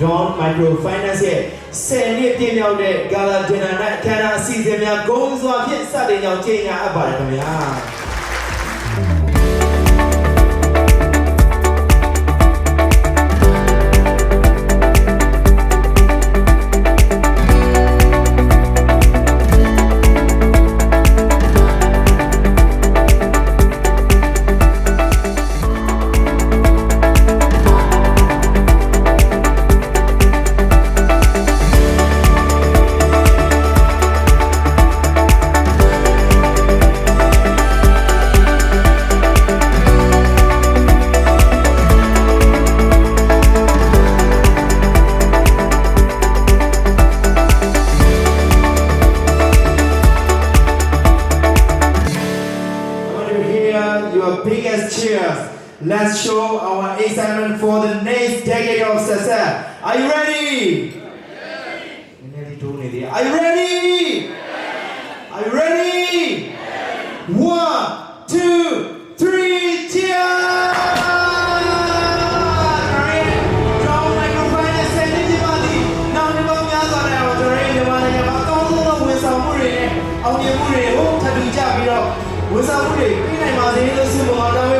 Dawn Microfinance ရဲ့10နှစ်ပြည့်မြောက်တဲ့ Gala Dinner နဲ့အခမ်းအနားအစီအစဉ်များဂုဏ်စွာဖြင့်စတင်ကြောင်းကြေညာအပ်ပါတယ်ခင်ဗျာYour biggest cheers. Let's show our excitement for the next decade of success. Are you ready? Are you ready? Are you ready? 1, 2, 3, cheers! Dawn Microfinance 10နှစ်ပြည့်ပါသည်။နောက်နှစ်ပေါင်းများစွာနဲ့တော့ကျွန်တော်တို့မြန်မာနိုင်ငံမှာအကောင်းဆုံးသောဝန်ဆောင်မှုတွေနဲ့အောင်မြင်မှုတွေကိုထပ်တူကြပြီးတော့ဝန်ဆောင်မှုတွေပြနိုင်ပါစေလို့ဆုမွန်ကောင်း